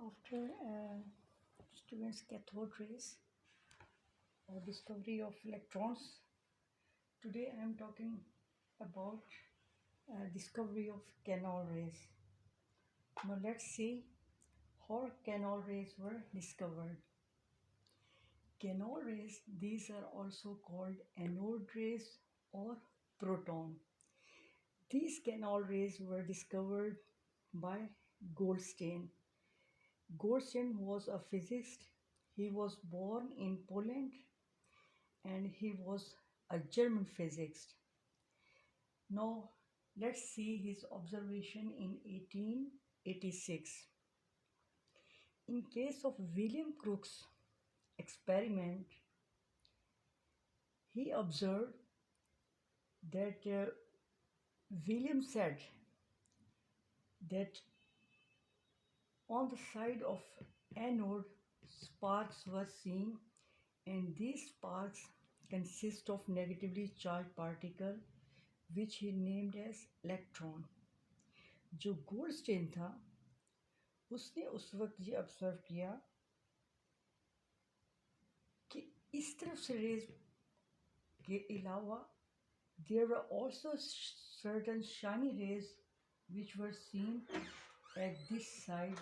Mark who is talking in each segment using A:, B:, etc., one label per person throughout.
A: After students' cathode rays or discovery of electrons, today I am talking about discovery of Canal rays. Now let's see how Canal rays were discovered. Canal rays, these are also called anode rays or proton. These Canal rays were discovered by Goldstein. Goldstein was a physicist. He was born in Poland and he was a German physicist. Now, let's see his observation in 1886. In case of William Crookes' experiment, he observed that William said that on the side of anode, sparks were seen, and these sparks consist of negatively charged particle which he named as electron. जो Goldstein था उसने उस वक्त ये observe किया कि इस तरफ से रेज के अलावा there were also certain shiny rays which were seen at this side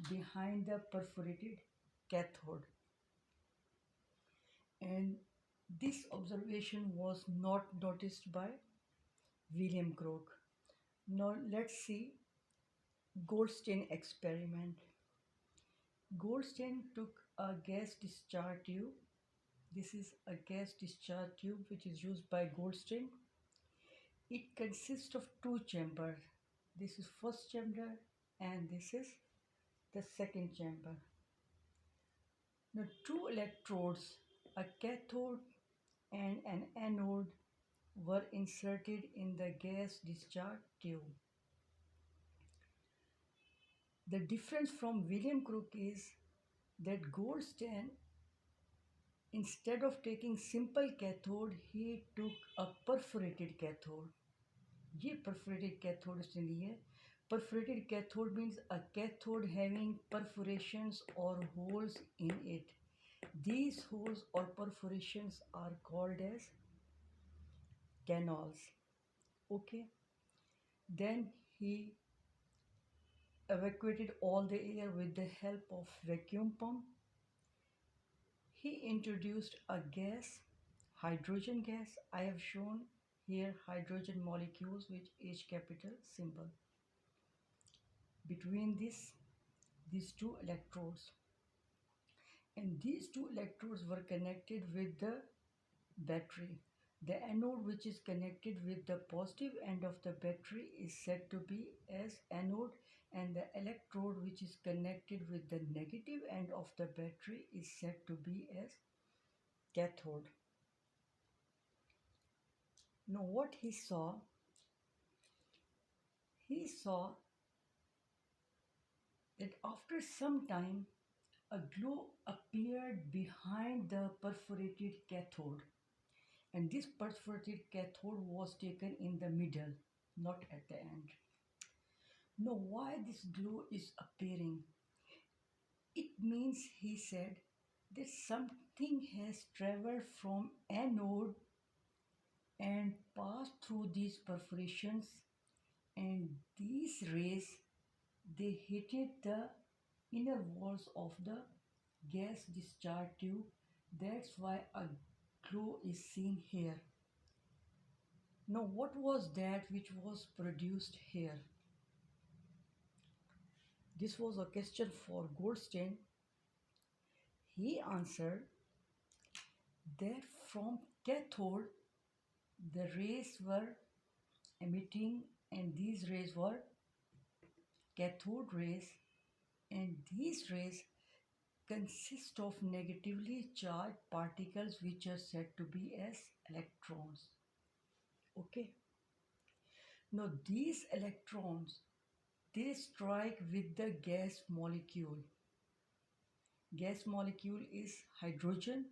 A: behind the perforated cathode, and this observation was not noticed by William Crookes. Now let's see Goldstein experiment. Goldstein took a gas discharge tube. This is a gas discharge tube which is used by Goldstein. It consists of two chambers. This is first chamber and this is the second chamber. Now two electrodes, a cathode and an anode, were inserted in the gas discharge tube. The difference from William Crookes is that Goldstein, instead of taking simple cathode, he took a perforated cathode. ये perforated cathode इसने ली है. Perforated cathode means a cathode having perforations or holes in it. These holes or perforations are called as canals. Okay. Then he evacuated all the air with the help of vacuum pump. He introduced a gas, hydrogen gas. I have shown here hydrogen molecules with H capital symbol between these two electrodes, and these two electrodes were connected with the battery. The anode, which is connected with the positive end of the battery, is said to be as anode, and the electrode which is connected with the negative end of the battery is said to be as cathode. Now what he saw that after some time a glow appeared behind the perforated cathode, and this perforated cathode was taken in the middle, not at the end. Now why this glow is appearing? It means, he said, that something has traveled from anode and passed through these perforations, and these rays, they hit the inner walls of the gas discharge tube. That's why a glow is seen here. Now what was that which was produced here? This was a question for Goldstein. He answered that from cathode the rays were emitting, and these rays were cathode rays, and these rays consist of negatively charged particles which are said to be as electrons. Okay. Now these electrons, they strike with the gas molecule. Gas molecule is hydrogen.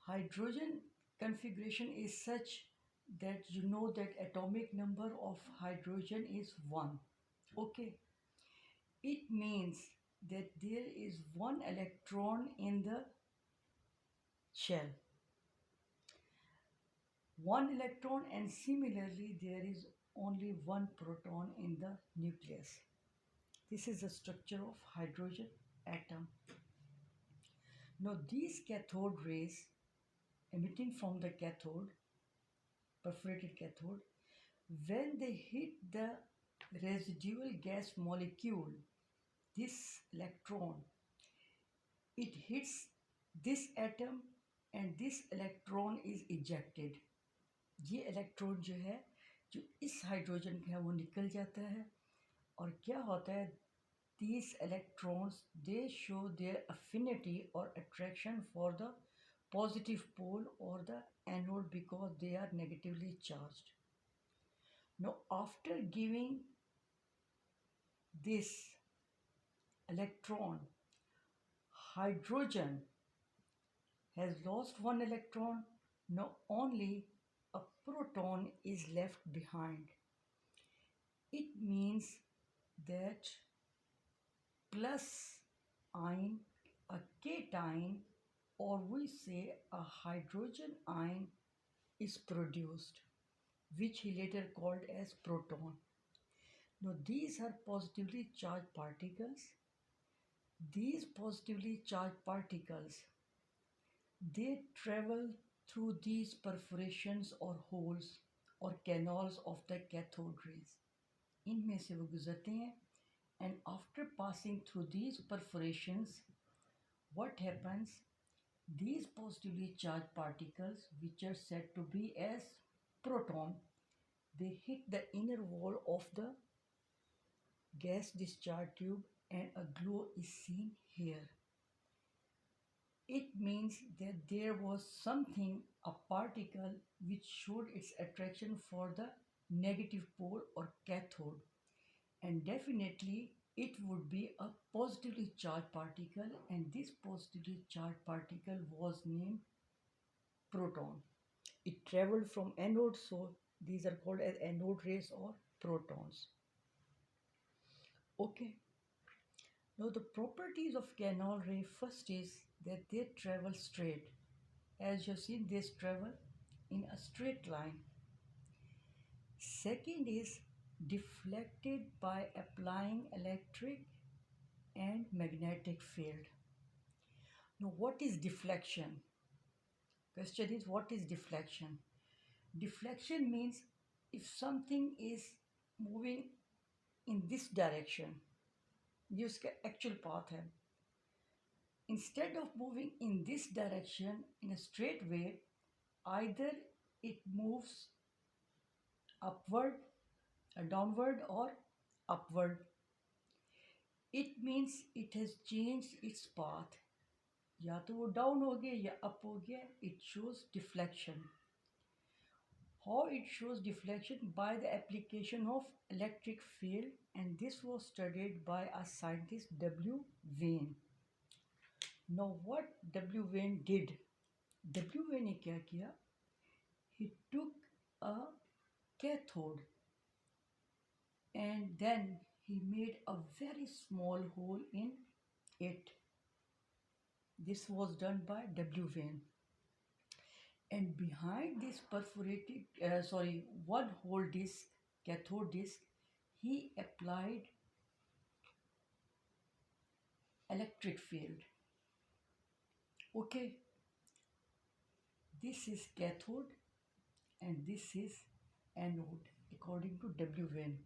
A: Hydrogen configuration is such that you know that atomic number of hydrogen is 1. Okay. It means that there is one electron in the shell. One electron, and similarly there is only one proton in the nucleus. This is the structure of hydrogen atom. Now these cathode rays emitting from the cathode, perforated cathode, when they hit the residual gas molecule, this electron, it hits this atom and this electron is ejected. ये electron जो है, जो इस hydrogen का है, वो निकल जाता है. और क्या होता है, these electrons, they show their affinity or attraction for the positive pole or the anode because they are negatively charged. Now after giving this electron, hydrogen has lost one electron. Now only a proton is left behind. It means that plus ion, a cation, or we say a hydrogen ion is produced, which he later called as proton. Now these are positively charged particles. These positively charged particles, they travel through these perforations or holes or canals of the cathode rays. इनमें से वो गुजरते हैं, and after passing through these perforations, what happens? These positively charged particles, which are said to be as proton, they hit the inner wall of the gas discharge tube and a glow is seen here. It means that there was something, a particle, which showed its attraction for the negative pole or cathode, and definitely it would be a positively charged particle, and this positively charged particle was named proton. It traveled from anode, so these are called as anode rays or protons. Okay. Now the properties of canal ray, first is that they travel straight. As you have seen, they travel in a straight line. Second is deflected by applying electric and magnetic field. Now what is deflection? Question is, what is deflection? Deflection means if something is moving in this direction, ये उसका actual path है. Instead of moving in this direction in a straight way, either it moves upward, downward, or upward. It means it has changed its path. या तो वो down हो गया या up हो गया. It shows deflection. How it shows deflection? By the application of electric field, and this was studied by a scientist, W.Wien. Now what W.Wien did? W.Wien ने क्या किया? He took a cathode and then he made a very small hole in it. This was done by W.Wien. And behind this perforated, one hole disc, cathode disc, he applied electric field. Okay, this is cathode and this is anode according to W.Wien.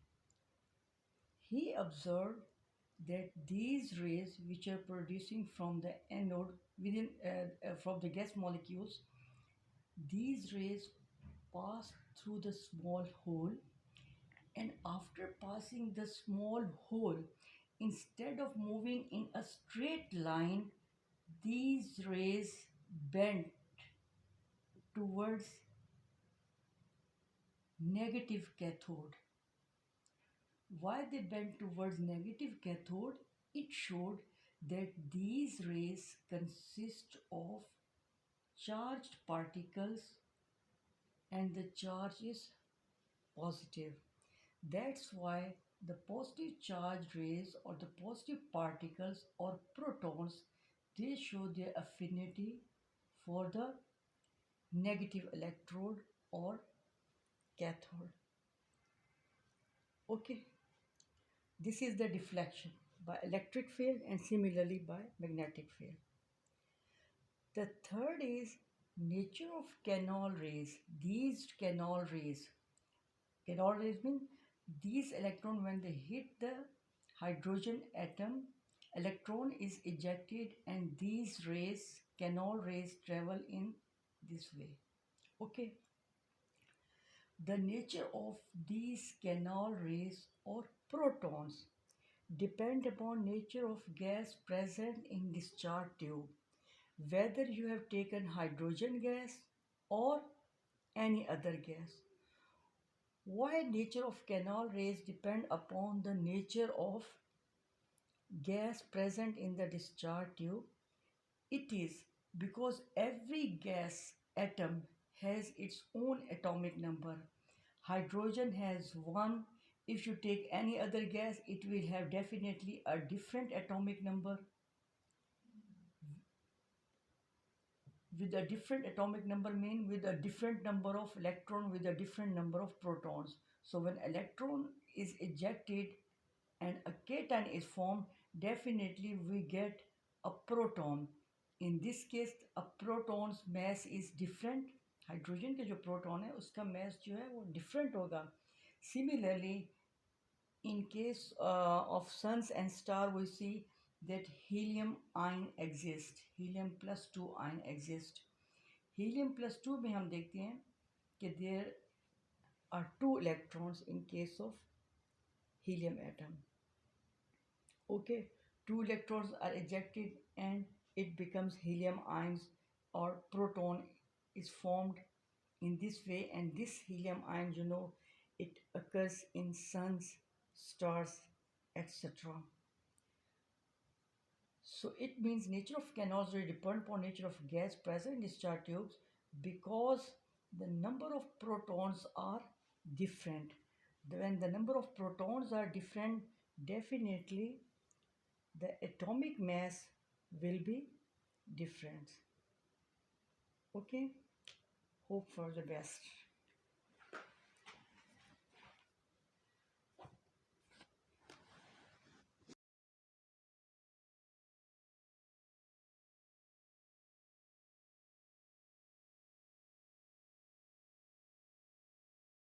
A: He observed that these rays which are producing from the anode within from the gas molecules, these rays pass through the small hole, and after passing the small hole, instead of moving in a straight line, these rays bent towards negative cathode. Why they bent towards negative cathode? It showed that these rays consist of charged particles and the charge is positive. That's why The positive charged rays or the positive particles or protons, they show their affinity for the negative electrode or cathode. Okay, this is the deflection by electric field and similarly by magnetic field. The third is nature of canal rays. These canal rays mean these electron when they hit the hydrogen atom, electron is ejected and these rays, canal rays travel in this way. Okay. The nature of these canal rays or protons depend upon nature of gas present in discharge tube, whether you have taken hydrogen gas or any other gas. Why nature of canal rays depend upon the nature of gas present in the discharge tube? It is because every gas atom has its own atomic number. Hydrogen has one. If you take any other gas, it will have definitely a different atomic number. With a different atomic number mean with a different number of electron with a different number of protons. So when electron is ejected and a cation is formed, definitely we get a proton. In this case a proton's mass is different. Hydrogen के जो proton है उसका mass जो है वो different होगा. Similarly, in case of suns and star, we see that helium ion exists. Helium plus 2 ion exist. Helium plus 2 में हम देखते हैं कि there are 2 electrons in case of helium atom. Okay, 2 electrons are ejected and it becomes helium ions or proton is formed in this way, and this helium ion, you know, it occurs in suns, stars, etc. So it means nature of canals really depend upon nature of gas present in discharge tubes because the number of protons are different. When the number of protons are different, definitely the atomic mass will be different. Okay, hope for the best.